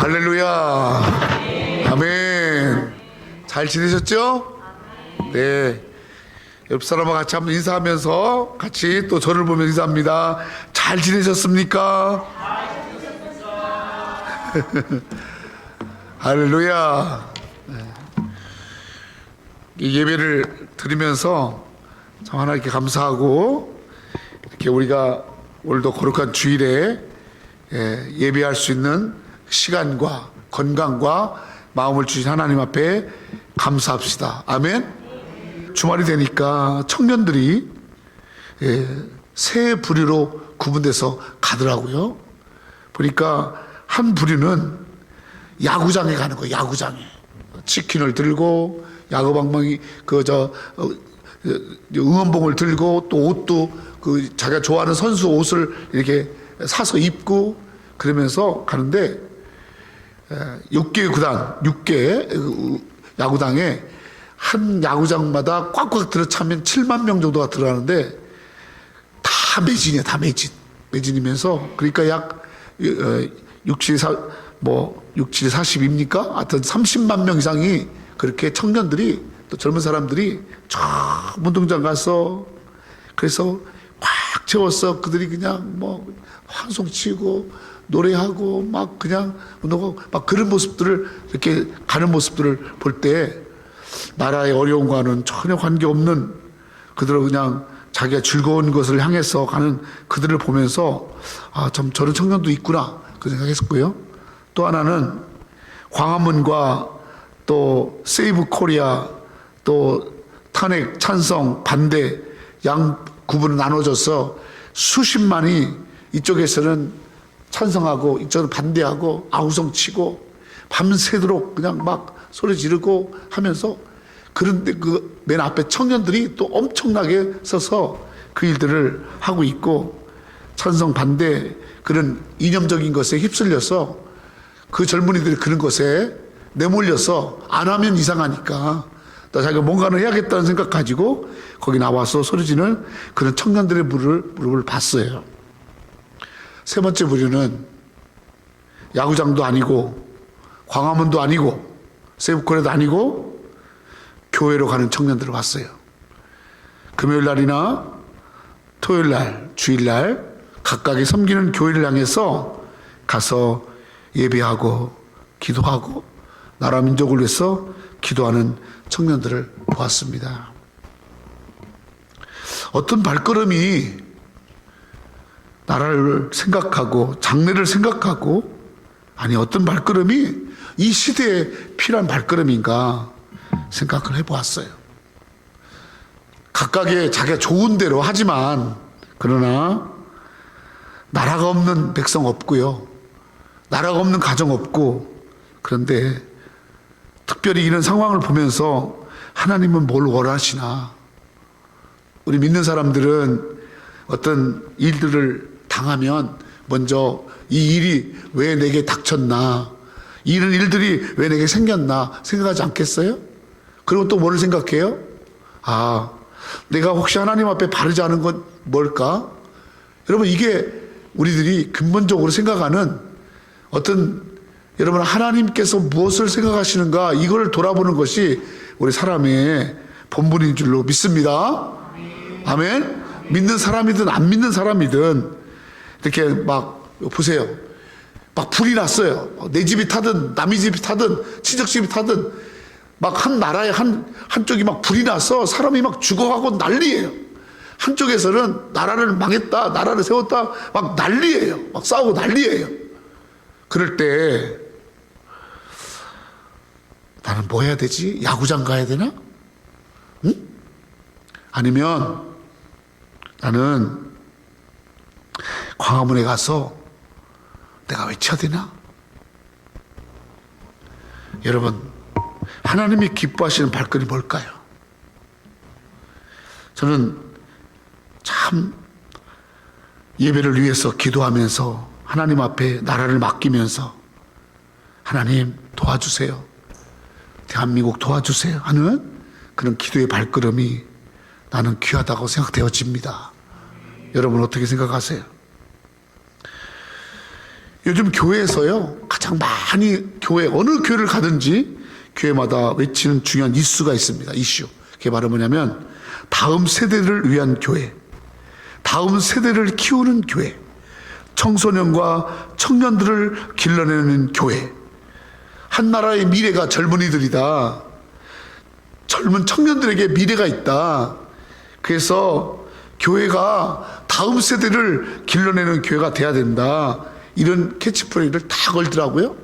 할렐루야. 아멘. 잘 지내셨죠? 네. 옆 사람과 같이 한번 인사하면서 같이 또 저를 보며 인사합니다. 잘 지내셨습니까? 할렐루야. 이 예배를 드리면서 참 하나님께 감사하고, 이렇게 우리가 오늘도 거룩한 주일에 예배할 수 있는 시간과 건강과 마음을 주신 하나님 앞에 감사합시다. 아멘. 주말이 되니까 청년들이 세 부류로 구분돼서 가더라고요. 보니까 한 부류는 야구장에 가는 거예요. 야구장에 치킨을 들고 야구방망이 응원봉을 들고 또 옷도 자기가 좋아하는 선수 옷을 이렇게 사서 입고 그러면서 가는데 6개 구단, 6개 야구장에 한 야구장마다 꽉꽉 들어차면 7만 명 정도가 들어가는데 다 매진이야, 다 매진. 매진이면서 그러니까 약 40입니까? 하여튼 30만 명 이상이 그렇게 청년들이 또 젊은 사람들이 저 운동장 가서 그래서 꽉 채웠어. 그들이 그냥 뭐 환송 치고 노래하고 막 그냥 운동하고 막 그런 모습들을 이렇게 가는 모습들을 볼 때 나라의 어려움과는 전혀 관계없는 그들은 그냥 자기가 즐거운 것을 향해서 가는 그들을 보면서 아, 참 저런 청년도 있구나 그 생각했었고요. 또 하나는 광화문과 또 세이브 코리아 또 탄핵 찬성 반대 양 구분을 나눠져서 수십만이 이쪽에서는 찬성하고 이쪽은 반대하고 아우성 치고 밤새도록 그냥 막 소리 지르고 하면서 그런데 그 맨 앞에 청년들이 또 엄청나게 서서 그 일들을 하고 있고 찬성 반대 그런 이념적인 것에 휩쓸려서 그 젊은이들이 그런 것에 내몰려서 안 하면 이상하니까 또 자기가 뭔가는 해야겠다는 생각 가지고 거기 나와서 소리지는 그런 청년들의 무릎을 봤어요. 세 번째 부류는 야구장도 아니고 광화문도 아니고 세부코리아도 아니고 교회로 가는 청년들을 봤어요. 금요일 날이나 토요일 날, 주일 날 각각이 섬기는 교회를 향해서 가서 예배하고 기도하고 나라 민족을 위해서 기도하는 청년들을 보았습니다. 어떤 발걸음이 나라를 생각하고 장래를 생각하고 아니 어떤 발걸음이 이 시대에 필요한 발걸음인가 생각을 해보았어요. 각각의 자기가 좋은 대로 하지만 그러나 나라가 없는 백성 없고요. 나라가 없는 가정 없고 그런데 특별히 이런 상황을 보면서 하나님은 뭘 원하시나 우리 믿는 사람들은 어떤 일들을 당하면 먼저 이 일이 왜 내게 닥쳤나 이런 일들이 왜 내게 생겼나 생각하지 않겠어요? 그리고 또 뭐를 생각해요? 아, 내가 혹시 하나님 앞에 바르지 않은 건 뭘까? 여러분 이게 우리들이 근본적으로 생각하는 어떤 여러분 하나님께서 무엇을 생각하시는가 이걸 돌아보는 것이 우리 사람의 본분인 줄로 믿습니다. 아멘. 믿는 사람이든 안 믿는 사람이든 이렇게 막 보세요. 막 불이 났어요. 내 집이 타든 남의 집이 타든 친척 집이 타든 막 한 나라에 한쪽이 막 불이 나서 사람이 막 죽어가고 난리예요. 한쪽에서는 나라를 망했다, 나라를 세웠다, 막 난리예요. 막 싸우고 난리예요. 그럴 때 나는 뭐 해야 되지? 야구장 가야 되나? 응? 아니면 나는 광화문에 가서 내가 외쳐야 되나? 여러분 하나님이 기뻐하시는 발걸음이 뭘까요? 저는 참 예배를 위해서 기도하면서 하나님 앞에 나라를 맡기면서 하나님 도와주세요. 대한민국 도와주세요 하는 그런 기도의 발걸음이 나는 귀하다고 생각되어집니다. 여러분 어떻게 생각하세요? 요즘 교회에서요 가장 많이 교회, 어느 교회를 가든지 교회마다 외치는 중요한 이슈가 있습니다. 이슈. 그게 바로 뭐냐면 다음 세대를 위한 교회, 다음 세대를 키우는 교회, 청소년과 청년들을 길러내는 교회. 한 나라의 미래가 젊은이들이다. 젊은 청년들에게 미래가 있다. 그래서 교회가 다음 세대를 길러내는 교회가 돼야 된다. 이런 캐치프레이즈를 다 걸더라고요.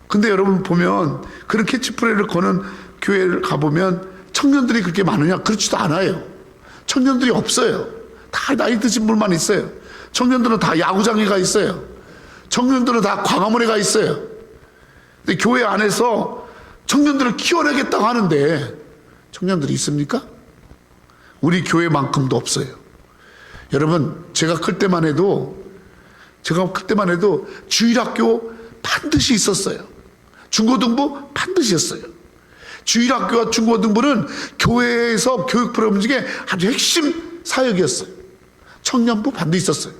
근데 여러분 보면 그런 캐치프레이즈를 거는 교회를 가보면 청년들이 그렇게 많으냐? 그렇지도 않아요. 청년들이 없어요. 다 나이 드신 분만 있어요. 청년들은 다 야구장에 가 있어요. 청년들은 다 광화문에 가 있어요. 근데 교회 안에서 청년들을 키워내겠다고 하는데 청년들이 있습니까? 우리 교회만큼도 없어요. 여러분, 제가 클 때만 해도 주일학교 반드시 있었어요. 중고등부 반드시 였어요. 주일학교와 중고등부는 교회에서 교육 프로그램 중에 아주 핵심 사역이었어요. 청년부 반드시 있었어요.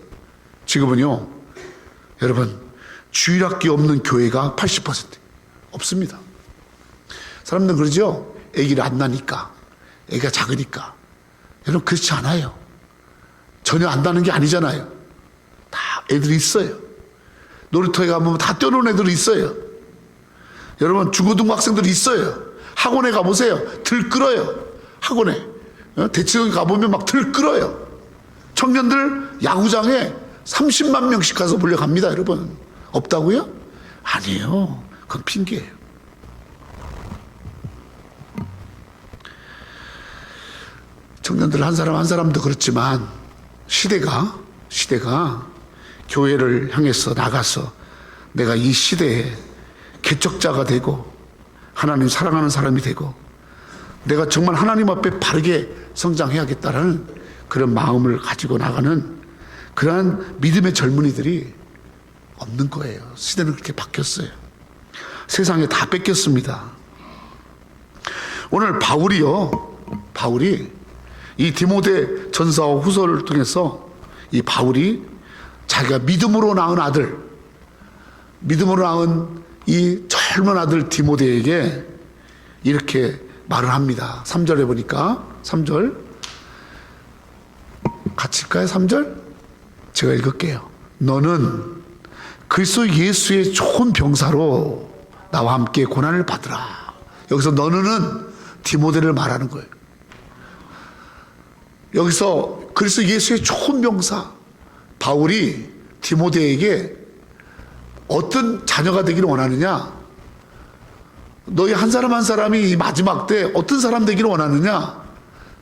지금은요, 여러분, 주일학교 없는 교회가 80% 없습니다. 사람들은 그러죠. 아기를 안 나니까, 아기가 작으니까. 여러분, 그렇지 않아요. 전혀 안 나는 게 아니잖아요. 다 애들이 있어요. 놀이터에 가보면 다 뛰어노는 애들이 있어요. 여러분, 중고등부 학생들이 있어요. 학원에 가보세요. 들끓어요. 학원에. 대치동에 가보면 막 들끓어요. 청년들 야구장에 30만 명씩 가서 몰려갑니다, 여러분. 없다고요? 아니에요. 그건 핑계예요. 청년들 한 사람 한 사람도 그렇지만 시대가 교회를 향해서 나가서 내가 이 시대에 개척자가 되고 하나님 사랑하는 사람이 되고 내가 정말 하나님 앞에 바르게 성장해야겠다라는 그런 마음을 가지고 나가는 그러한 믿음의 젊은이들이 없는 거예요. 시대는 그렇게 바뀌었어요. 세상에 다 뺏겼습니다. 오늘 바울이 이 디모데 전서와 후서를 통해서 이 바울이 자기가 믿음으로 낳은 이 젊은 아들 디모데에게 이렇게 말을 합니다. 3절에 보니까 3절 같이일까요? 3절 제가 읽을게요. 너는 그리스도 예수의 좋은 병사로 나와 함께 고난을 받으라. 여기서 너는 디모데를 말하는 거예요. 여기서 그리스도 예수의 좋은 병사 바울이 디모데에게 어떤 자녀가 되기를 원하느냐? 너희 한 사람 한 사람이 이 마지막 때 어떤 사람 되기를 원하느냐?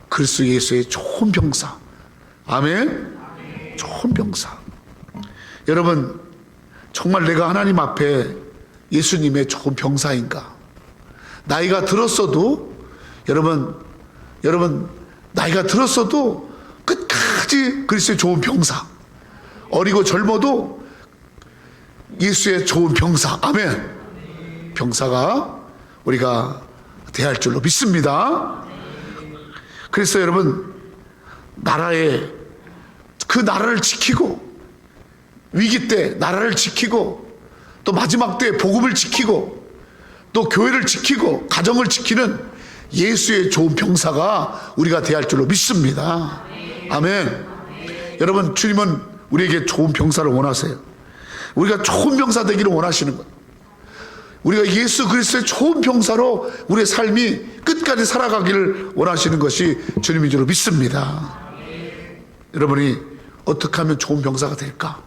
그리스도 예수의 좋은 병사. 아멘? 좋은 병사. 여러분, 정말 내가 하나님 앞에 예수님의 좋은 병사인가? 나이가 들었어도 여러분 나이가 들었어도 끝까지 그리스도의 좋은 병사. 어리고 젊어도 예수의 좋은 병사. 아멘. 병사가 우리가 대할 줄로 믿습니다. 그래서 여러분, 그 나라를 지키고 위기 때 나라를 지키고 또 마지막 때 복음을 지키고 또 교회를 지키고 가정을 지키는 예수의 좋은 병사가 우리가 대할 줄로 믿습니다. 아멘. 여러분, 주님은 우리에게 좋은 병사를 원하세요. 우리가 좋은 병사 되기를 원하시는 거예요. 우리가 예수 그리스도의 좋은 병사로 우리의 삶이 끝까지 살아가기를 원하시는 것이 주님인 줄로 믿습니다. 여러분이 어떻게 하면 좋은 병사가 될까?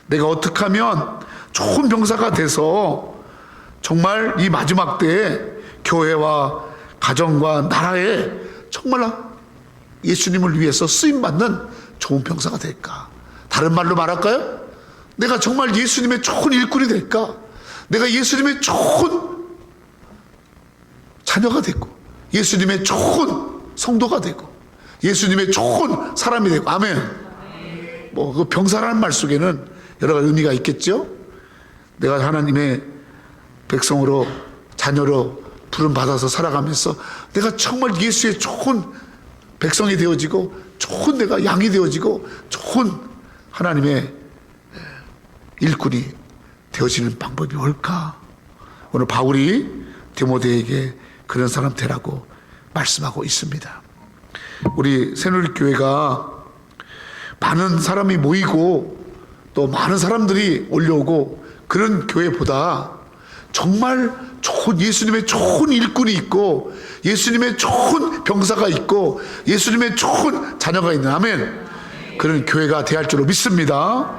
내가 어떻게 하면 좋은 병사가 돼서 정말 이 마지막 때에 교회와 가정과 나라에 정말 예수님을 위해서 쓰임받는 좋은 병사가 될까? 다른 말로 말할까요? 내가 정말 예수님의 좋은 일꾼이 될까? 내가 예수님의 좋은 자녀가 되고 예수님의 좋은 성도가 되고 예수님의 좋은 사람이 되고. 아멘. 그 병사라는 말 속에는 여러 가지 의미가 있겠죠. 내가 하나님의 백성으로 자녀로 부름 받아서 살아가면서 내가 정말 예수의 좋은 백성이 되어지고 좋은 내가 양이 되어지고 좋은 하나님의 일꾼이 되어지는 방법이 뭘까? 오늘 바울이 디모데에게 그런 사람 되라고 말씀하고 있습니다. 우리 새누리교회가 많은 사람이 모이고 또 많은 사람들이 올려오고 그런 교회보다 정말 좋은 예수님의 좋은 일꾼이 있고 예수님의 좋은 병사가 있고 예수님의 좋은 자녀가 있는 아멘 그런 교회가 돼야 할 줄로 믿습니다.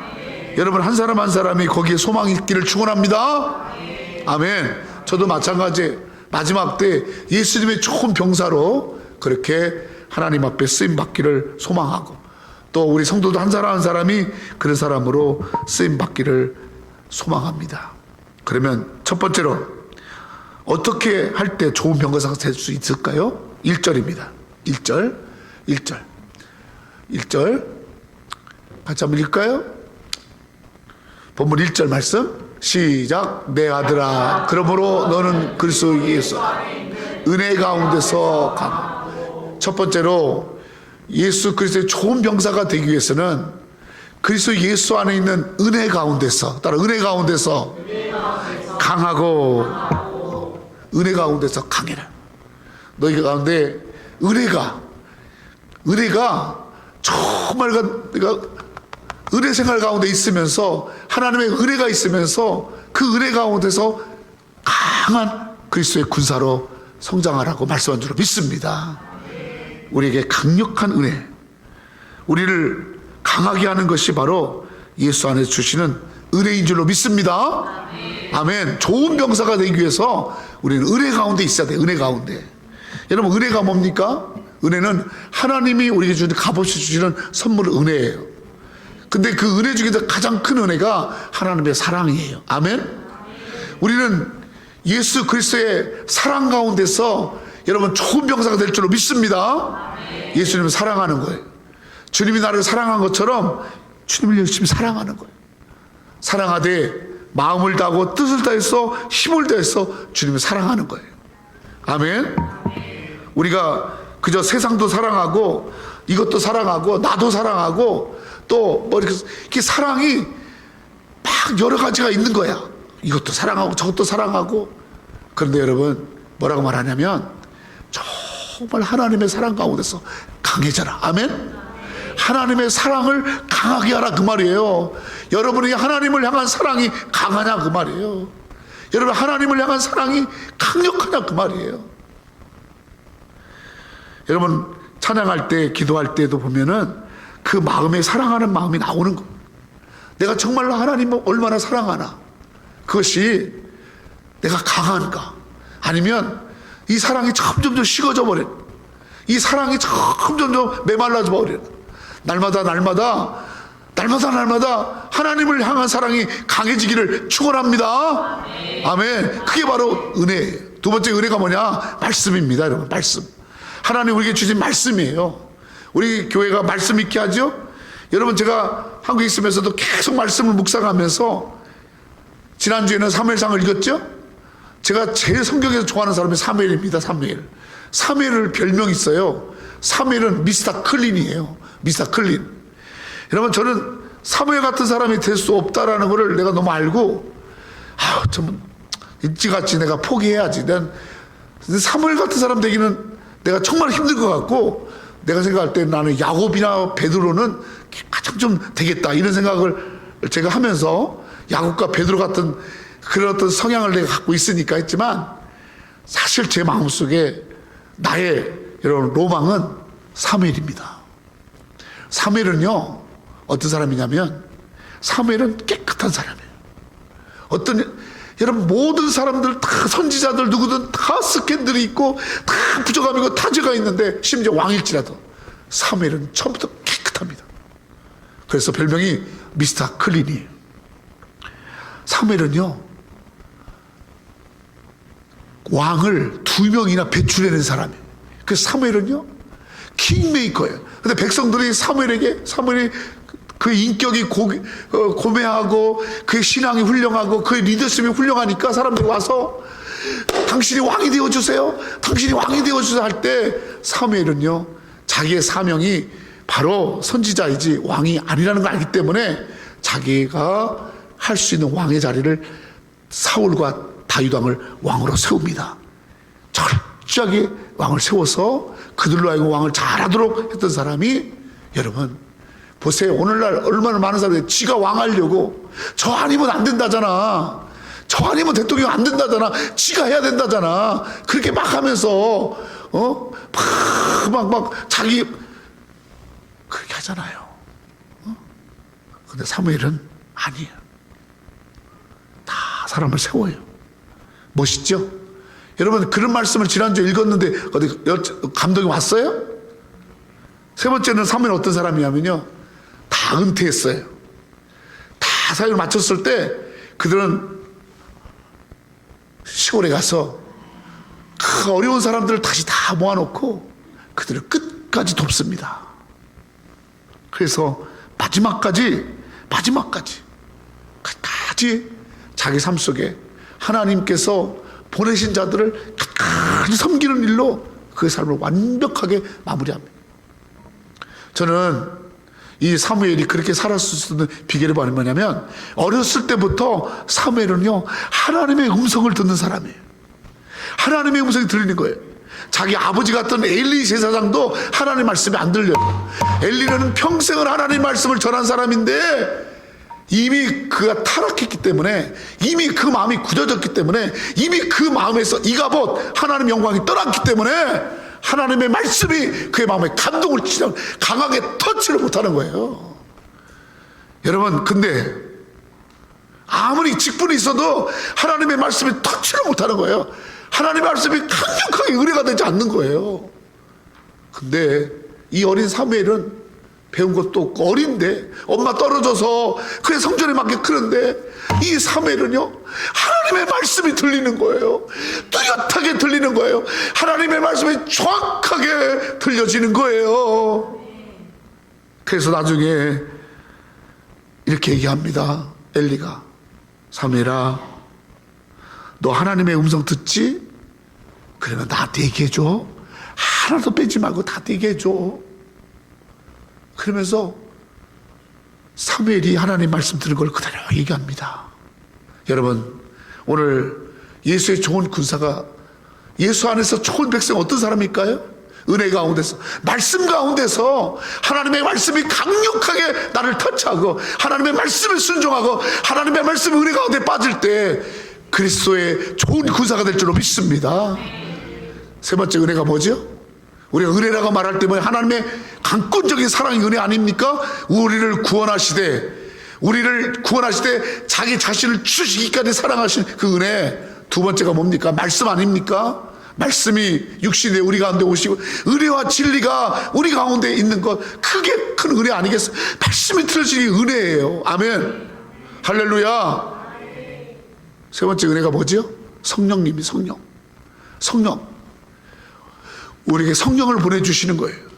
여러분 한 사람 한 사람이 거기에 소망이 있기를 축원합니다. 아멘. 저도 마찬가지 마지막 때 예수님의 좋은 병사로 그렇게 하나님 앞에 쓰임 받기를 소망하고 또 우리 성도도 한 사람 한 사람이 그런 사람으로 쓰임 받기를 소망합니다. 그러면 첫 번째로 어떻게 할 때 좋은 병사가 될 수 있을까요? 1절입니다. 1절 같이 한번 읽을까요? 본문 1절 말씀 시작. 내 아들아 그러므로 너는 그리스도 예수 은혜 가운데서 강하고. 첫 번째로 예수 그리스도의 좋은 병사가 되기 위해서는 그리스도 예수 안에 있는 은혜 가운데서 따라 은혜 가운데서 강하고 은혜 가운데서 강해라. 너희 가운데 은혜가 정말 내가 은혜 생활 가운데 있으면서 하나님의 은혜가 있으면서 그 은혜 가운데서 강한 그리스도의 군사로 성장하라고 말씀한 줄로 믿습니다. 우리에게 강력한 은혜, 우리를 강하게 하는 것이 바로 예수 안에 주시는 은혜인 줄로 믿습니다. 아멘. 좋은 병사가 되기 위해서 우리는 은혜 가운데 있어야 돼요. 은혜 가운데. 여러분 은혜가 뭡니까? 은혜는 하나님이 우리에게 주는 값없이 주시는 선물 은혜예요. 근데 그 은혜 중에서 가장 큰 은혜가 하나님의 사랑이에요. 아멘. 우리는 예수 그리스도의 사랑 가운데서 여러분 좋은 병사가 될 줄로 믿습니다. 예수님을 사랑하는 거예요. 주님이 나를 사랑한 것처럼 주님을 열심히 사랑하는 거예요. 사랑하되 마음을 다하고 뜻을 다해서 힘을 다해서 주님을 사랑하는 거예요. 아멘. 우리가 그저 세상도 사랑하고 이것도 사랑하고 나도 사랑하고 또 뭐 이렇게 사랑이 막 여러 가지가 있는 거야. 이것도 사랑하고 저것도 사랑하고. 그런데 여러분 뭐라고 말하냐면 정말 하나님의 사랑 가운데서 강해져라. 아멘. 하나님의 사랑을 강하게 하라 그 말이에요. 여러분이 하나님을 향한 사랑이 강하냐 그 말이에요. 여러분 하나님을 향한 사랑이 강력하냐 그 말이에요. 여러분 찬양할 때 기도할 때도 보면은 그 마음에 사랑하는 마음이 나오는 거예요. 내가 정말로 하나님을 얼마나 사랑하나, 그것이 내가 강한가, 아니면 이 사랑이 점점 식어져 버려, 이 사랑이 점점 메말라져 버려. 날마다 하나님을 향한 사랑이 강해지기를 축원합니다. 아멘. 그게 바로 은혜예요. 두 번째 은혜가 뭐냐? 말씀입니다. 여러분 말씀. 하나님 우리에게 주신 말씀이에요. 우리 교회가 말씀 있게 하죠. 여러분 제가 한국에 있으면서도 계속 말씀을 묵상하면서 지난주에는 사무엘상을 읽었죠. 제가 제일 성경에서 좋아하는 사람이 사무엘입니다. 사무엘을 별명이 있어요. 사무엘은 미스터 클린이에요. 미스터 클린. 여러분 저는 사무엘 같은 사람이 될 수 없다라는 것을 내가 너무 알고 좀 일찌감치 내가 포기해야지. 난 사무엘 같은 사람 되기는 내가 정말 힘들 것 같고, 내가 생각할 때 나는 야곱이나 베드로는 가장 좀 되겠다 이런 생각을 제가 하면서 야곱과 베드로 같은 그런 어떤 성향을 내가 갖고 있으니까 했지만, 사실 제 마음속에 나의 여러분 로망은 사무엘입니다. 사무엘은요 어떤 사람이냐면, 사무엘은 깨끗한 사람이에요. 여러분 모든 사람들 다 선지자들 누구든 다 스캔들이 있고 다 부족함이 있고 다 죄가 있는데, 심지어 왕일지라도 사무엘은 처음부터 깨끗합니다. 그래서 별명이 미스터 클린이에요. 사무엘은요 왕을 2명이나 배출해낸 사람이에요. 그래서 사무엘은요 킹메이커예요. 근데 백성들이 사무엘이 그 인격이 고매하고 그의 신앙이 훌륭하고 그의 리더십이 훌륭하니까 사람들이 와서 당신이 왕이 되어주세요, 당신이 왕이 되어주세요 할 때, 사무엘은요 자기의 사명이 바로 선지자이지 왕이 아니라는 걸 알기 때문에 자기가 할 할 수 있는 왕의 자리를 사울과 다윗 왕을 왕으로 세웁니다. 철저하게 왕을 세워서 그들로 하여금 왕을 잘하도록 했던 사람이, 여러분 보세요. 오늘날 얼마나 많은 사람들이 지가 왕하려고, 저 아니면 안 된다잖아, 저 아니면 대통령 안 된다잖아, 지가 해야 된다잖아, 그렇게 막 하면서 막 자기 그렇게 하잖아요. 근데 사무엘은 아니에요. 다 사람을 세워요. 멋있죠? 여러분 그런 말씀을 지난주에 읽었는데 어디 감동이 왔어요? 세 번째는 사무엘은 어떤 사람이냐면요, 다 은퇴했어요. 다 사역을 마쳤을 때 그들은 시골에 가서 그 어려운 사람들을 다시 다 모아놓고 그들을 끝까지 돕습니다. 그래서 마지막까지 자기 삶 속에 하나님께서 보내신 자들을 끝까지 섬기는 일로 그의 삶을 완벽하게 마무리합니다. 저는 이 사무엘이 그렇게 살았을 수 있는 비결이 뭐냐면, 어렸을 때부터 사무엘은요 하나님의 음성을 듣는 사람이에요. 하나님의 음성이 들리는 거예요. 자기 아버지 같은 엘리 제사장도 하나님의 말씀이 안 들려요. 엘리는 평생을 하나님의 말씀을 전한 사람인데 이미 그가 타락했기 때문에, 이미 그 마음이 굳어졌기 때문에, 이미 그 마음에서 이가봇 하나님 영광이 떠났기 때문에 하나님의 말씀이 그의 마음에 감동을 치려 강하게 터치를 못하는 거예요. 여러분 근데 아무리 직분이 있어도 하나님의 말씀이 터치를 못하는 거예요. 하나님의 말씀이 강력하게 의뢰가 되지 않는 거예요. 근데 이 어린 사무엘은 배운 것도 없고 어린데 엄마 떨어져서 그의 성전에 맞게 크는데, 이 사무엘은요 하나님의 말씀이 들리는 거예요. 뚜렷하게 들리는 거예요. 하나님의 말씀이 정확하게 들려지는 거예요. 그래서 나중에 이렇게 얘기합니다. 엘리가, 사무엘아 너 하나님의 음성 듣지? 그러면 나한테 얘기해줘. 하나도 빼지 말고 나한테 얘기해줘. 그러면서 사무엘이 하나님 말씀 들은 걸 그대로 얘기합니다. 여러분 오늘 예수의 좋은 군사가, 예수 안에서 좋은 백성 어떤 사람일까요? 은혜 가운데서, 말씀 가운데서 하나님의 말씀이 강력하게 나를 터치하고 하나님의 말씀에 순종하고 하나님의 말씀 은혜 가운데 빠질 때 그리스도의 좋은 군사가 될 줄로 믿습니다. 세 번째 은혜가 뭐죠? 우리가 은혜라고 말할 때 뭐예요? 하나님의 강권적인 사랑의 은혜 아닙니까? 우리를 구원하시되 자기 자신을 주시기까지 사랑하신 그 은혜. 두 번째가 뭡니까? 말씀 아닙니까? 말씀이 육신에 우리 가운데 오시고 은혜와 진리가 우리 가운데 있는 것, 크게 큰 은혜 아니겠어요? 말씀이 들어지니 은혜예요. 아멘, 할렐루야. 세 번째 은혜가 뭐죠? 성령님이, 성령 우리에게 성령을 보내주시는 거예요.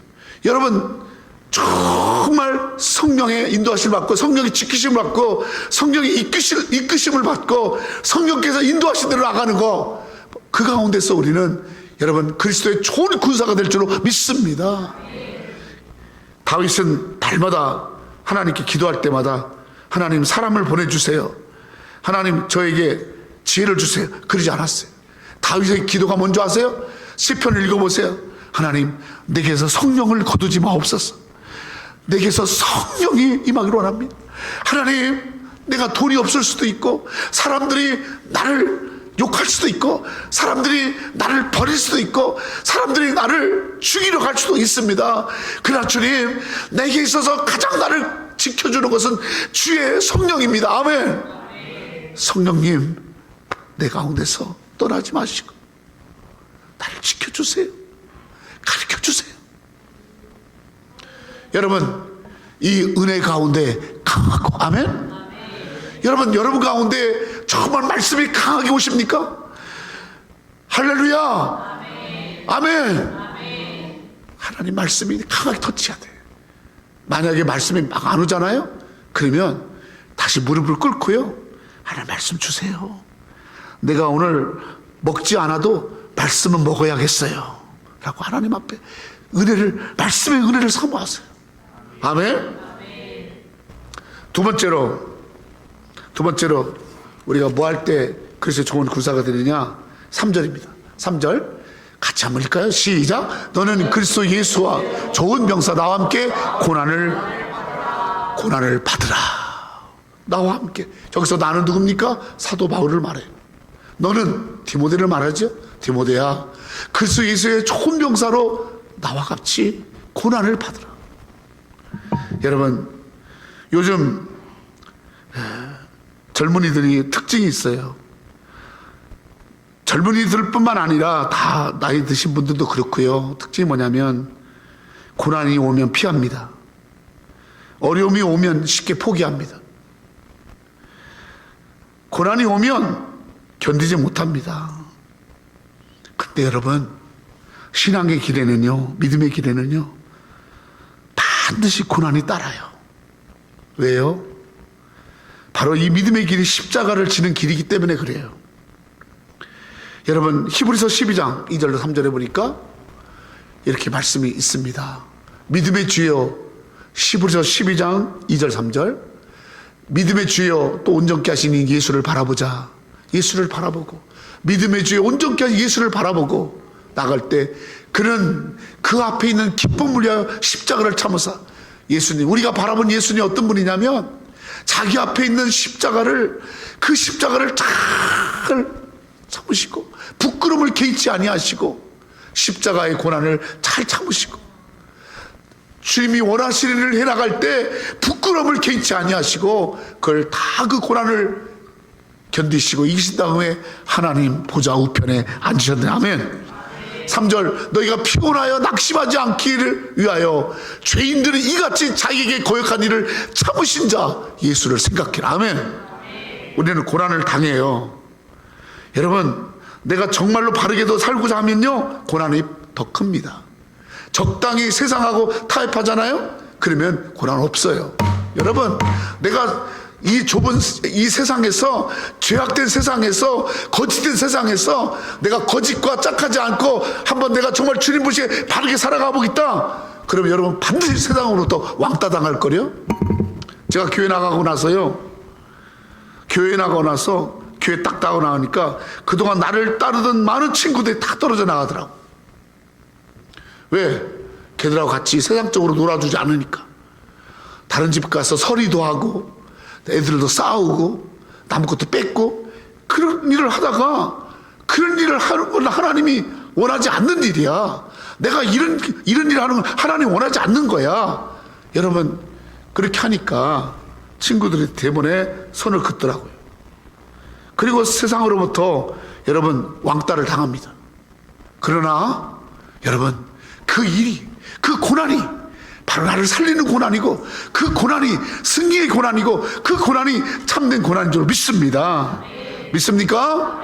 여러분 정말 성령의 인도하심을 받고 성령의 지키심을 받고 성령의 이끄심을 받고 성령께서 인도하신 대로 나가는 거, 그 가운데서 우리는 여러분 그리스도의 좋은 군사가 될 줄로 믿습니다. 다윗은 날마다 하나님께 기도할 때마다 하나님 사람을 보내주세요, 하나님 저에게 지혜를 주세요, 그러지 않았어요. 다윗의 기도가 뭔지 아세요? 시편을 읽어보세요. 하나님 내게서 성령을 거두지 마옵소서. 내게서 성령이 임하기를 원합니다. 하나님 내가 돈이 없을 수도 있고 사람들이 나를 욕할 수도 있고 사람들이 나를 버릴 수도 있고 사람들이 나를 죽이러 갈 수도 있습니다. 그러나 주님 내게 있어서 가장 나를 지켜주는 것은 주의 성령입니다. 아멘. 성령님 내 가운데서 떠나지 마시고 나를 지켜주세요, 가르쳐주세요. 여러분 이 은혜 가운데 강하고, 아멘. 여러분 가운데 정말 말씀이 강하게 오십니까? 할렐루야. 아멘. 하나님 말씀이 강하게 터치해야 돼. 만약에 말씀이 막 안 오잖아요? 그러면 다시 무릎을 꿇고요, 하나님 말씀 주세요. 내가 오늘 먹지 않아도 말씀은 먹어야겠어요 라고 하나님 앞에 말씀의 은혜를 사모하세요. 아멘. 두 번째로 두 번째로 우리가 뭐 할 때 그래서 좋은 군사가 되느냐? 3절입니다. 3절 같이 한번 읽을까요? 시작. 너는 그리스도 예수와 좋은 병사 나와 함께 고난을 받으라. 나와 함께. 저기서 나는 누굽니까? 사도 바울을 말해요. 너는 디모데를 말하죠. 디모데야, 그리스도 예수의 좋은 병사로 나와 같이 고난을 받으라. 여러분, 요즘 젊은이들이 특징이 있어요. 젊은이들뿐만 아니라 다 나이 드신 분들도 그렇고요. 특징이 뭐냐면 고난이 오면 피합니다. 어려움이 오면 쉽게 포기합니다. 고난이 오면 견디지 못합니다. 근데 여러분, 신앙의 길에는요, 믿음의 길에는요, 반드시 고난이 따라요. 왜요? 바로 이 믿음의 길이 십자가를 지는 길이기 때문에 그래요. 여러분, 히브리서 12장 2절로 3절에 보니까 이렇게 말씀이 있습니다. 믿음의 주여, 히브리서 12장 2절 3절, 믿음의 주여 또 온전케 하시니 예수를 바라보자. 예수를 바라보고, 믿음의 주여 온전케 하신 예수를 바라보고 나갈 때 그는 그 앞에 있는 기쁨을 위하여 십자가를 참으사. 예수님, 우리가 바라본 예수님이 어떤 분이냐면 자기 앞에 있는 십자가를, 그 십자가를 잘 참으시고 부끄러움을 개의치 아니하시고 십자가의 고난을 잘 참으시고 주님이 원하시는 일을 해나갈 때 부끄러움을 개의치 아니하시고 그걸 다 그 고난을 견디시고 이기신 다음에 하나님 보좌 우편에 앉으셨네. 아멘. 3절, 너희가 피곤하여 낙심하지 않기를 위하여 죄인들은 이같이 자기에게 거역한 일을 참으신 자 예수를 생각해라. 아멘. 우리는 고난을 당해요. 여러분, 내가 정말로 바르게도 살고자 하면요, 고난이 더 큽니다. 적당히 세상하고 타협하잖아요? 그러면 고난 없어요. 여러분, 내가 이 좁은 이 세상에서, 죄악된 세상에서, 거짓된 세상에서 내가 거짓과 짝하지 않고 한번 내가 정말 주님 보시기에 바르게 살아가 보겠다. 그럼 여러분 반드시 세상으로부터 왕따 당할 거요. 제가 교회 나가고 나서요, 교회 나가고 나서 교회 딱 나가니까 그동안 나를 따르던 많은 친구들이 다 떨어져 나가더라고. 왜? 걔들하고 같이 세상적으로 놀아주지 않으니까. 다른 집 가서 서리도 하고 애들도 싸우고 남의 것도 뺏고 그런 일을 하다가, 그런 일을 하는 건 하나님이 원하지 않는 일이야. 내가 이런 일을 하는 건 하나님이 원하지 않는 거야. 여러분, 그렇게 하니까 친구들이 대본에 손을 긋더라고요. 그리고 세상으로부터 여러분 왕따를 당합니다. 그러나 여러분, 그 일이, 그 고난이 바로 나를 살리는 고난이고, 그 고난이 승리의 고난이고, 그 고난이 참된 고난인 줄 믿습니다. 믿습니까?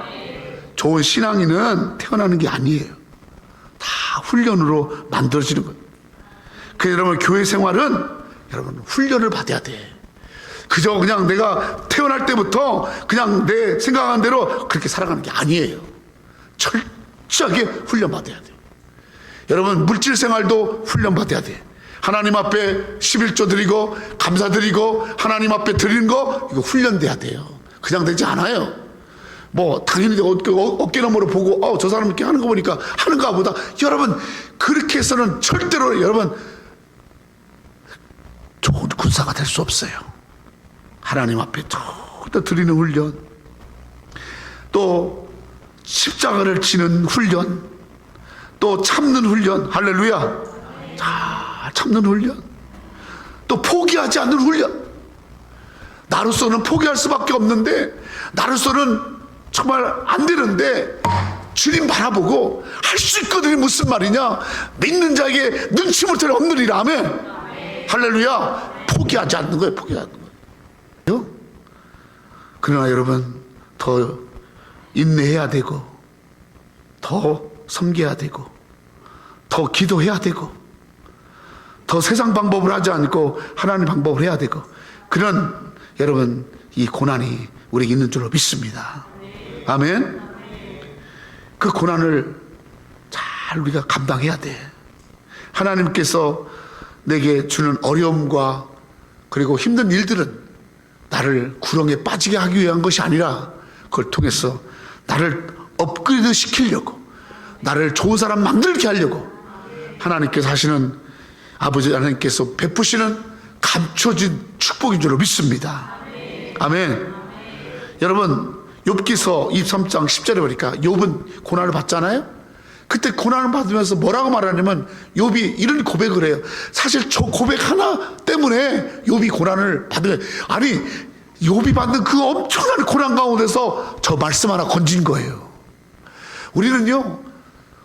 좋은 신앙인은 태어나는 게 아니에요. 다 훈련으로 만들어지는 거예요. 그래서 여러분, 교회 생활은 여러분 훈련을 받아야 돼. 그저 그냥 내가 태어날 때부터 그냥 내 생각한 대로 그렇게 살아가는 게 아니에요. 철저하게 훈련받아야 돼요. 여러분, 물질 생활도 훈련받아야 돼. 하나님 앞에 11조 드리고 감사드리고 하나님 앞에 드리는 거, 이거 훈련돼야 돼요. 그냥 되지 않아요. 뭐 당연히 어깨너머로 보고 저 사람 이렇게 하는 거 보니까 하는가 보다. 여러분, 그렇게 해서는 절대로 여러분 좋은 군사가 될 수 없어요. 하나님 앞에 또 드리는 훈련, 또 십자가를 지는 훈련, 또 참는 훈련. 할렐루야. 참는 훈련, 또 포기하지 않는 훈련. 나로서는 포기할 수밖에 없는데, 나로서는 정말 안 되는데 주님 바라보고 할 수 있거든요. 무슨 말이냐? 믿는 자에게 눈치 못할 없느니라. 아멘. 할렐루야. 포기하지 않는 거예요. 포기하지 않는 거예요. 그러나 여러분, 더 인내해야 되고, 더 섬겨야 되고, 더 기도해야 되고, 더 세상 방법을 하지 않고 하나님 방법을 해야 되고, 그런 여러분 이 고난이 우리에게 있는 줄로 믿습니다. 아멘. 그 고난을 잘 우리가 감당해야 돼. 하나님께서 내게 주는 어려움과 그리고 힘든 일들은 나를 구렁에 빠지게 하기 위한 것이 아니라 그걸 통해서 나를 업그레이드 시키려고, 나를 좋은 사람 만들게 하려고 하나님께서 하시는, 아버지 하나님께서 베푸시는 감춰진 축복인 줄로 믿습니다. 아멘. 여러분, 욥기서 23장 10절에 보니까 욥은 고난을 받잖아요. 그때 고난을 받으면서 뭐라고 말하냐면, 욥이 이런 고백을 해요. 사실 저 고백 하나 때문에 욥이 고난을 받으면, 아니 욥이 받는 그 엄청난 고난 가운데서 저 말씀 하나 건진 거예요. 우리는요,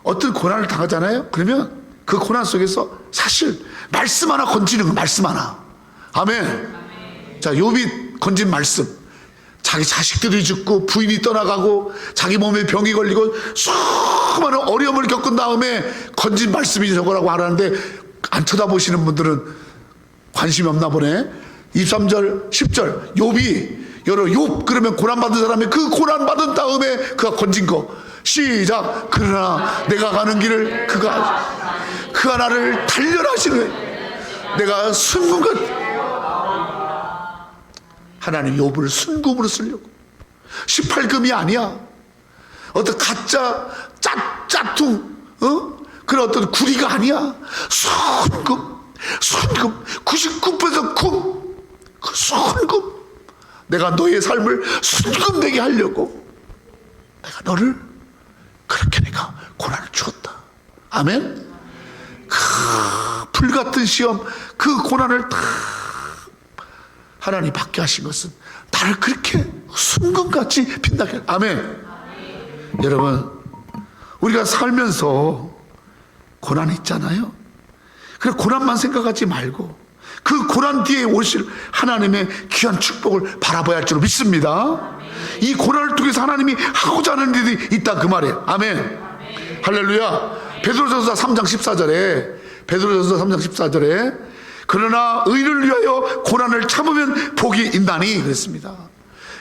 어떤 고난을 당하잖아요. 그러면 그 고난 속에서 사실 말씀 하나 건지는 거예요. 말씀 하나. 아멘. 자, 욥이 건진 말씀, 자기 자식들이 죽고 부인이 떠나가고 자기 몸에 병이 걸리고 수많은 어려움을 겪은 다음에 건진 말씀이 저거라고 하라는데, 안 쳐다보시는 분들은 관심이 없나 보네. 23절 10절 욥이, 여러 욥 그러면 고난받은 사람이 그 고난받은 다음에 그가 건진 거, 시작. 그러나 내가 가는 길을 그가 나를 단련하시는, 내가 순금같이, 하나님 욥을 순금으로 쓰려고. 18금이 아니야. 어떤 가짜 짝퉁 그런 어떤 구리가 아니야. 순금 99% 금, 그 순금. 내가 너의 삶을 순금되게 하려고 내가 너를 그렇게 내가 고난을 주었다. 아멘. 그 불같은 시험, 그 고난을 다 하나님 받게 하신 것은 나를 그렇게 순금같이 빛나게. 아멘. 여러분, 우리가 살면서 고난이 있잖아요. 그래, 고난만 생각하지 말고 그 고난 뒤에 오실 하나님의 귀한 축복을 바라봐야 할 줄 믿습니다. 이 고난을 통해서 하나님이 하고자 하는 일이 있다, 그 말이에요. 아멘. 할렐루야. 베드로전서 3장 14절에, 베드로전서 3장 14절에 그러나 의를 위하여 고난을 참으면 복이 있나니 그랬습니다.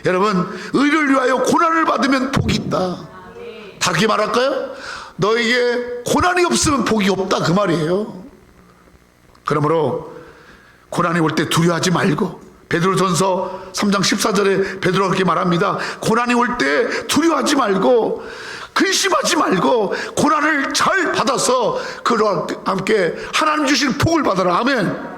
여러분, 의를 위하여 고난을 받으면 복이 있다. 다르게 말할까요? 너에게 고난이 없으면 복이 없다, 그 말이에요. 그러므로 고난이 올 때 두려워하지 말고, 베드로전서 3장 14절에 베드로가 그렇게 말합니다. 고난이 올 때 두려워하지 말고 근심하지 말고 고난을 잘 받아서 그와 함께 하나님 주신 복을 받아라. 아멘.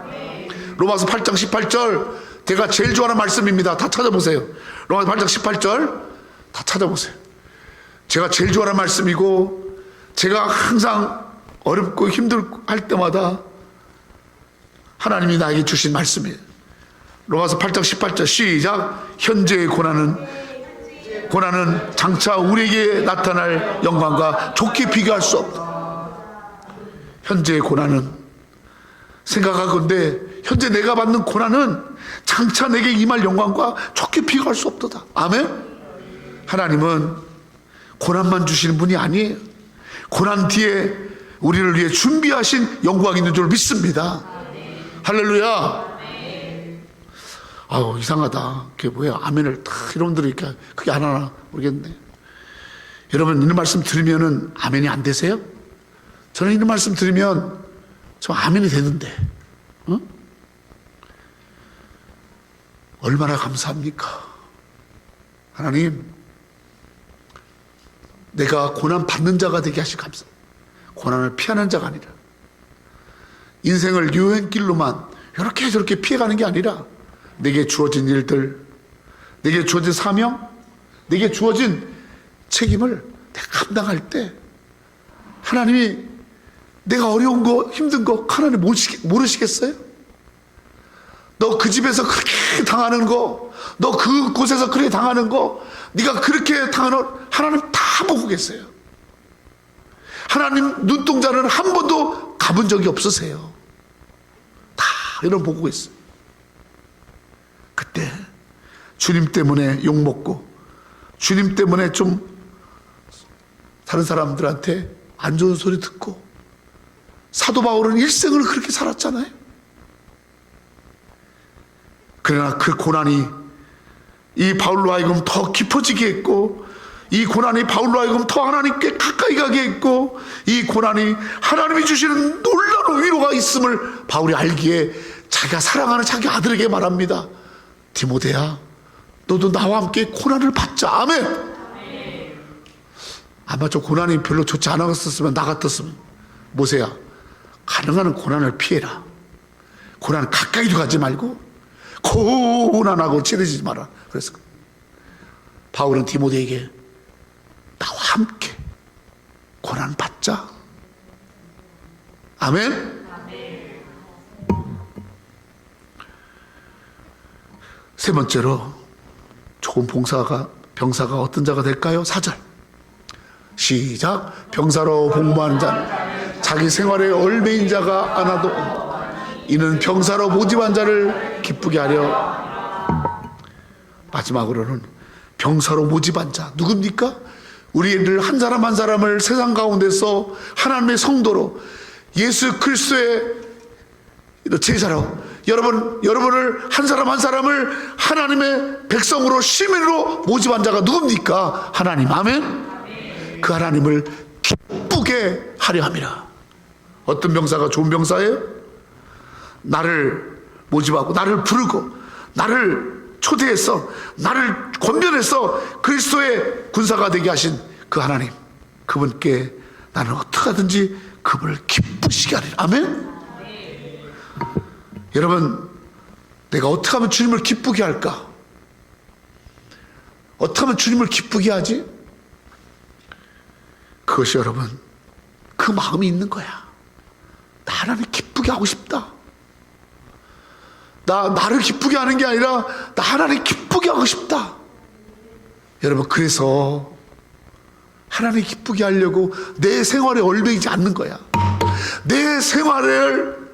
로마서 8장 18절, 제가 제일 좋아하는 말씀입니다. 다 찾아보세요. 로마서 8장 18절 다 찾아보세요. 제가 제일 좋아하는 말씀이고, 제가 항상 어렵고 힘들고 할 때마다 하나님이 나에게 주신 말씀이에요. 로마서 8장 18절 시작. 현재의 고난은 장차 우리에게 나타날 영광과 좋게 비교할 수 없다. 현재의 고난은, 생각하건대 현재 내가 받는 고난은 장차 내게 임할 영광과 좋게 비교할 수 없도다. 아멘. 하나님은 고난만 주시는 분이 아니에요. 고난 뒤에 우리를 위해 준비하신 영광이 있는 줄 믿습니다. 할렐루야. 아우, 이상하다. 그게 뭐야? 아멘을 다 여러분들이 이렇게 그게 안 하나 모르겠네. 여러분, 이런 말씀 들으면은 아멘이 안 되세요? 저는 이런 말씀 들으면 좀 아멘이 되는데, 얼마나 감사합니까? 하나님, 내가 고난 받는 자가 되게 하시 감사. 고난을 피하는 자가 아니라, 인생을 유행길로만 이렇게 저렇게 피해가는 게 아니라, 내게 주어진 일들, 내게 주어진 사명, 내게 주어진 책임을 내가 감당할 때 하나님이 내가 어려운 거 힘든 거 하나님 모르시겠어요? 너 그 집에서 그렇게 당하는 거, 너 그곳에서 그렇게 당하는 거, 네가 그렇게 당하는 거 하나님 다 보고 계세요. 하나님 눈동자는 한 번도 가본 적이 없으세요. 다 이런 보고 있어요. 그때 주님 때문에 욕먹고, 주님 때문에 좀 다른 사람들한테 안 좋은 소리 듣고, 사도 바울은 일생을 그렇게 살았잖아요. 그러나 그 고난이 이 바울로 하여금 더 깊어지게 했고, 이 고난이 바울로 하여금 더 하나님께 가까이 가게 했고, 이 고난이 하나님이 주시는 놀라운 위로가 있음을 바울이 알기에 자기가 사랑하는 자기 아들에게 말합니다. 디모데야, 너도 나와 함께 고난을 받자. 아멘. 아마 저 고난이 별로 좋지 않았었으면, 나 같았으면, 모세야, 가능한 고난을 피해라. 고난 가까이도 가지 말고 고난하고 친해지지 마라. 그래서 바울은 디모데에게 나와 함께 고난 받자. 아멘. 세 번째로 좋은 병사가 어떤 자가 될까요? 4절 시작. 병사로 복무하는 자는 자기 생활에 얼매인 자가 하나도 없다. 이는 병사로 모집한 자를 기쁘게 하려. 마지막으로는 병사로 모집한 자 누굽니까? 우리를 한 사람 한 사람을 세상 가운데서 하나님의 성도로 예수 그리스도의 제자로 여러분을 한 사람 한 사람을 하나님의 백성으로 시민으로 모집한 자가 누굽니까? 하나님. 아멘. 그 하나님을 기쁘게 하려 함이라. 어떤 병사가 좋은 병사예요? 나를 모집하고 나를 부르고 나를 초대해서 나를 권면해서 그리스도의 군사가 되게 하신 그 하나님, 그분께 나는 어떻게 하든지 그분을 기쁘시게 하리라. 아멘. 여러분, 내가 어떻게 하면 주님을 기쁘게 할까? 어떻게 하면 주님을 기쁘게 하지? 그것이 여러분, 그 마음이 있는 거야. 나 하나님 기쁘게 하고 싶다. 나를 기쁘게 하는 게 아니라 나 하나님 기쁘게 하고 싶다. 여러분, 그래서 하나님 기쁘게 하려고 내 생활에 얼매이지 않는 거야. 내 생활을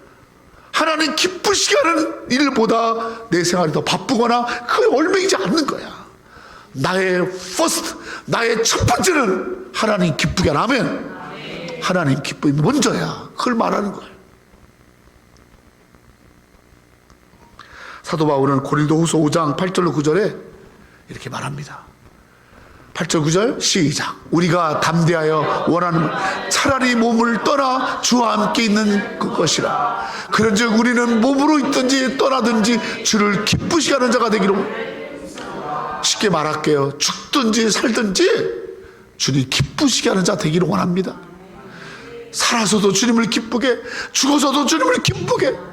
하나님 기쁘시게 하는 일보다 내 생활이 더 바쁘거나 그에 얼매이지 않는 거야. 나의 퍼스트, 나의 첫 번째는 하나님 기쁘게 하라. 아멘. 하나님 기쁨이 먼저야. 그걸 말하는 거야. 사도 바울은 고린도후서 5장 8절로 9절에 이렇게 말합니다. 8절 9절 시작. 우리가 담대하여 원하는 차라리 몸을 떠나 주와 함께 있는 그것이라. 그런즉 우리는 몸으로 있든지 떠나든지 주를 기쁘시게 하는 자가 되기로. 쉽게 말할게요. 죽든지 살든지 주님 기쁘시게 하는 자 되기를 원합니다. 살아서도 주님을 기쁘게, 죽어서도 주님을 기쁘게.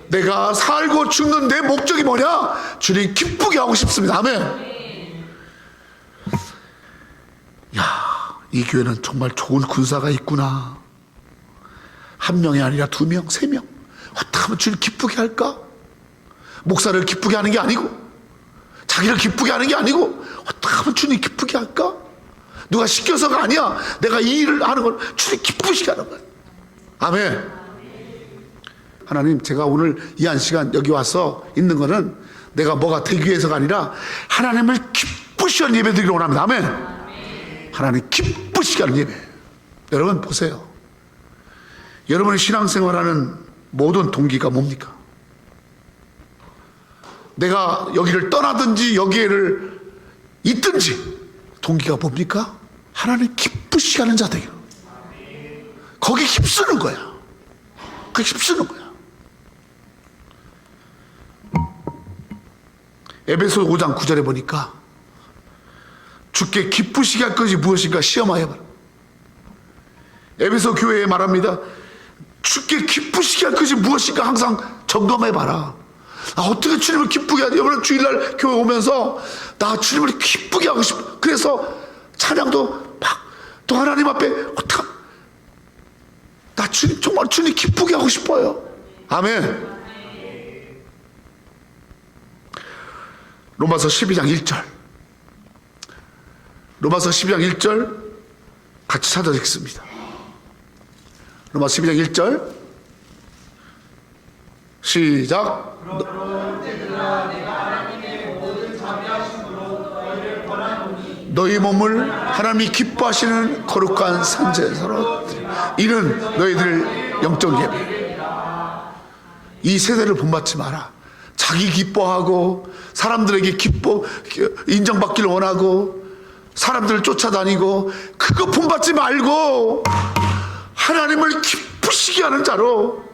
내가 살고 죽는 내 목적이 뭐냐? 주님 기쁘게 하고 싶습니다. 아멘. 야, 이 교회는 정말 좋은 군사가 있구나. 한 명이 아니라 2명, 3명. 어떻게 하면 주님 기쁘게 할까? 목사를 기쁘게 하는 게 아니고, 자기를 기쁘게 하는 게 아니고, 어떻게 하면 주님 기쁘게 할까? 누가 시켜서가 아니야. 내가 이 일을 하는 건 주님 기쁘시게 하는 거야. 아멘. 하나님, 제가 오늘 이 한 시간 여기 와서 있는 거는 내가 뭐가 되기 위해서가 아니라 하나님을 기쁘시게 하는 예배 드리기로 원합니다. 아멘. 하나님 기쁘시게 하는 예배. 여러분 보세요. 여러분의 신앙생활하는 모든 동기가 뭡니까? 내가 여기를 떠나든지 여기를 있든지 동기가 뭡니까? 하나님 기쁘시게 하는 자 되기로. 거기 힘쓰는 거야. 그게 힘쓰는 거야. 에베소 5장 9절에 보니까 주께 기쁘시게 할 것이 무엇인가 시험하여 봐라. 에베소 교회에 말합니다. 주께 기쁘시게 할 것이 무엇인가 항상 점검해 봐라. 어떻게 주님을 기쁘게 하지? 여러분 주일날 교회 오면서 나 주님을 기쁘게 하고 싶어. 그래서 찬양도 막 또 하나님 앞에 어떡하, 나 주님 정말 주님 기쁘게 하고 싶어요. 아멘. 로마서 12장 1절. 로마서 12장 1절 같이 찾아 읽습니다. 로마서 12장 1절 시작. 너희 몸을 하나님이 기뻐하시는 거룩한 산제사로 이는 너희들 영적 예배. 이 세대를 본받지 마라. 자기 기뻐하고 사람들에게 인정받기를 원하고 사람들을 쫓아다니고 그거 본받지 말고 하나님을 기쁘시게 하는 자로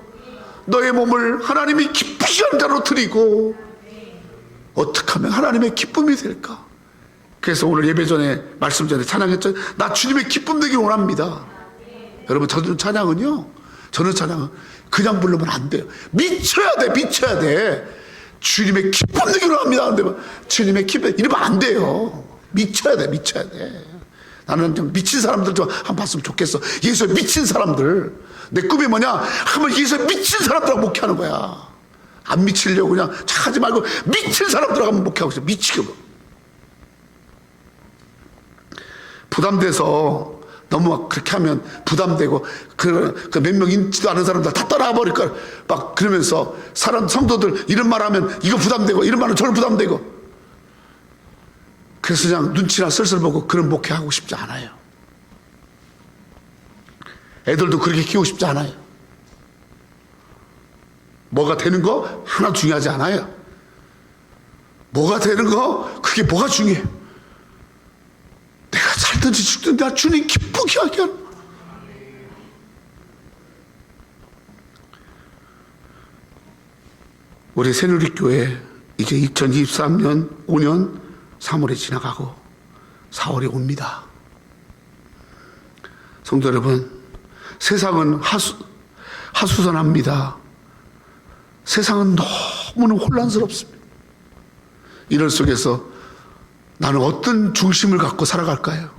너의 몸을 하나님이 기쁘시게 하는 자로 드리고 어떻게 하면 하나님의 기쁨이 될까? 그래서 오늘 예배 전에 말씀 전에 찬양했죠. 나 주님의 기쁨 되길 원합니다. 여러분, 저는 찬양은 그냥 부르면 안 돼요. 미쳐야 돼. 주님의 기쁨 되길 원합니다. 근데 주님의 기쁨 이러면 안 돼요. 미쳐야 돼. 나는 좀 미친 사람들 좀 한번 봤으면 좋겠어. 예수에 미친 사람들. 내 꿈이 뭐냐? 한번 예수에 미친 사람들하고 목회하는 거야. 안 미치려고 그냥 하지 말고 미친 사람들하고 한번 목회하고 있어. 미치게. 부담돼서 너무 막 그렇게 하면 부담되고 그 몇 명 있지도 않은 사람들 다 따라와 버릴까 막 그러면서 성도들 이런 말 하면 이거 부담되고 이런 말은 저는 부담되고 그래서 그냥 눈치나 슬슬 보고 그런 목회하고 싶지 않아요. 애들도 그렇게 키우고 싶지 않아요. 뭐가 되는 거 하나 중요하지 않아요. 뭐가 되는 거 그게 뭐가 중요해. 내가 살든지 죽든지 나 주님 기쁘게 하게 하는 거야. 우리 새누리교회 이제 2023년 5년 3월이 지나가고 4월이 옵니다. 성도 여러분, 세상은 하수선합니다. 세상은 너무나 혼란스럽습니다. 이럴 속에서 나는 어떤 중심을 갖고 살아갈까요?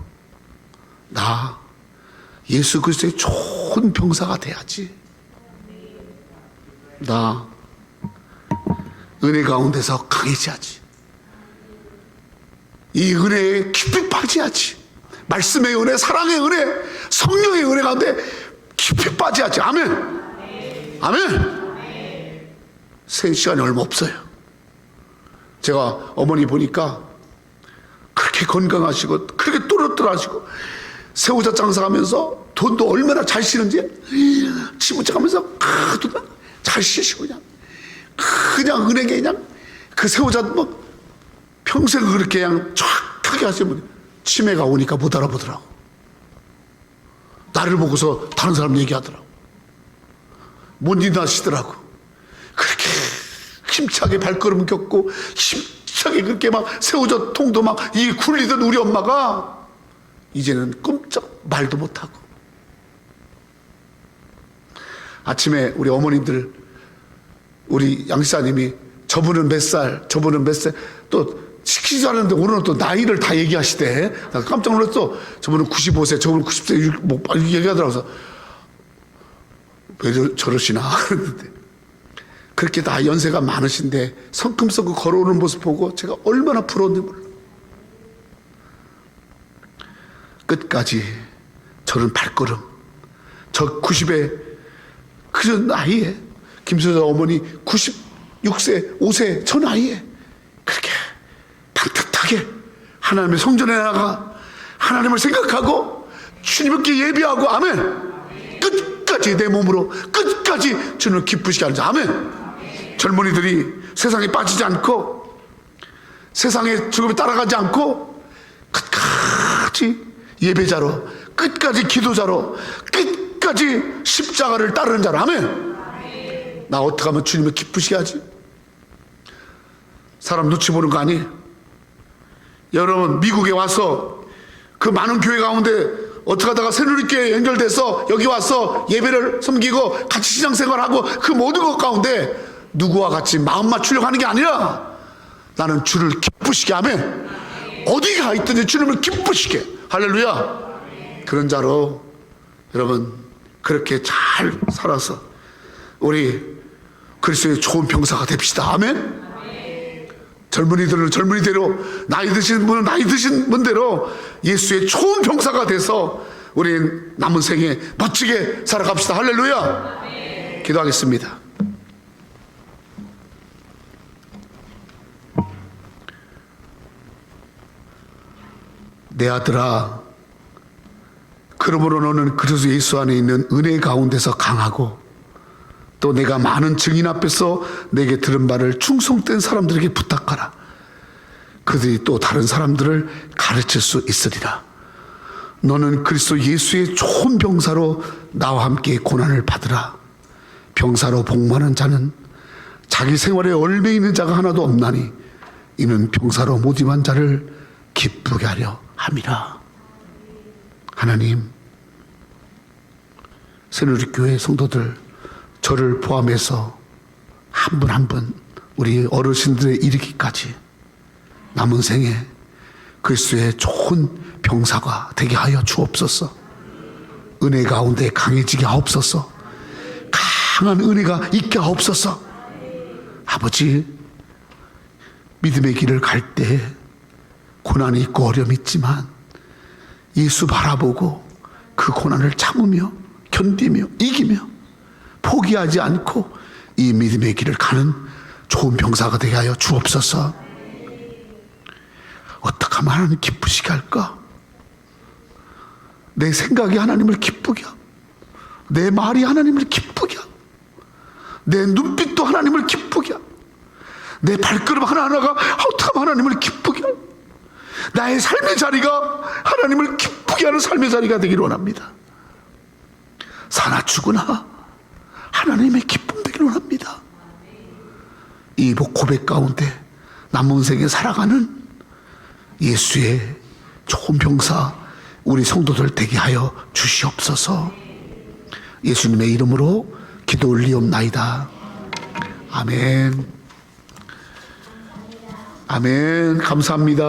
나 예수 그리스도의 좋은 병사가 돼야지. 나 은혜 가운데서 강해져야지. 이 은혜에 깊이 빠져야지. 말씀의 은혜, 사랑의 은혜, 성령의 은혜 가운데 깊이 빠져야지. 아멘. 아멘. 새 시간이 얼마 없어요. 제가 어머니 보니까 그렇게 건강하시고 그렇게 또렷또렷하시고 새우젓 장사하면서 돈도 얼마나 잘 쓰는지 치부짝하면서 돈도 잘 쓰시고 그냥 은행에 그냥 그 새우젓 뭐 평생 그렇게 그냥 촥하게 하시면 치매가 오니까 못 알아보더라고. 나를 보고서 다른 사람 얘기하더라고. 못 일어나시더라고. 그렇게 힘차게 발걸음 겪고 힘차게 그렇게 막 새우젓 통도 막 이 굴리던 우리 엄마가 이제는 꼼짝 말도 못하고. 아침에 우리 어머님들 우리 양사님이 저분은 몇 살 또 시키지 않았는데 오늘은 또 나이를 다 얘기하시대. 나 깜짝 놀랐어. 저분은 95세, 저분은 90세, 뭐, 얘기하더라고요. 왜 저러시나. 그렇게 다 연세가 많으신데 성큼성큼 걸어오는 모습 보고 제가 얼마나 부러운지 몰라. 끝까지 저런 발걸음, 저 90에 그 나이에 김수자 어머니 96세, 5세 저 나이에 그렇게 반듯하게 하나님의 성전에 나가 하나님을 생각하고 주님께 예비하고 아멘. 끝까지 내 몸으로 끝까지 주님을 기쁘시게 하는 자 아멘. 젊은이들이 세상에 빠지지 않고 세상의 즐거움에 따라가지 않고 끝까지 예배자로 끝까지 기도자로 끝까지 십자가를 따르는 자로 아멘. 나 어떻게 하면 주님을 기쁘시게 하지? 사람 눈치 보는 거 아니에요? 여러분 미국에 와서 그 많은 교회 가운데 어떻게 하다가 새누리교회에 연결돼서 여기 와서 예배를 섬기고 같이 신앙생활하고 그 모든 것 가운데 누구와 같이 마음 맞추려고 하는 게 아니라 나는 주를 기쁘시게 하면 어디 가 있든지 주님을 기쁘시게 할렐루야. 그런 자로 여러분 그렇게 잘 살아서 우리 그리스도의 좋은 병사가 됩시다. 아멘. 젊은이들은 젊은이대로 나이 드신 분은 나이 드신 분대로 예수의 좋은 병사가 돼서 우리 남은 생에 멋지게 살아갑시다. 할렐루야. 기도하겠습니다. 내 아들아, 그러므로 너는 그리스도 예수 안에 있는 은혜 가운데서 강하고 또 내가 많은 증인 앞에서 내게 들은 말을 충성된 사람들에게 부탁하라. 그들이 또 다른 사람들을 가르칠 수 있으리라. 너는 그리스도 예수의 좋은 병사로 나와 함께 고난을 받으라. 병사로 복무하는 자는 자기 생활에 얽매이는 자가 하나도 없나니 이는 병사로 모집한 자를 기쁘게 하려 함이라. 하나님, 새누리교회 성도들, 저를 포함해서 한 분 한 분 우리 어르신들에 이르기까지 남은 생에 그리스도의 좋은 병사가 되게 하여 주옵소서. 은혜 가운데 강해지게 하옵소서. 강한 은혜가 있게 하옵소서. 아버지, 믿음의 길을 갈 때 고난이 있고 어려움이 있지만 예수 바라보고 그 고난을 참으며 견디며 이기며 포기하지 않고 이 믿음의 길을 가는 좋은 병사가 되게 하여 주옵소서. 어떻게 하면 하나님 기쁘시게 할까? 내 생각이 하나님을 기쁘게 하고, 내 말이 하나님을 기쁘게 하고, 내 눈빛도 하나님을 기쁘게 하고, 내 발걸음 하나하나가 어떻게 하면 하나님을 기쁘게 하고, 나의 삶의 자리가 하나님을 기쁘게 하는 삶의 자리가 되기를 원합니다. 사나 죽으나 하나님의 기쁨 되기를 원합니다. 이 고백 가운데 남은 생에 살아가는 예수의 좋은 병사 우리 성도들 되게 하여 주시옵소서. 예수님의 이름으로 기도 올리옵나이다. 아멘. 아멘. 감사합니다.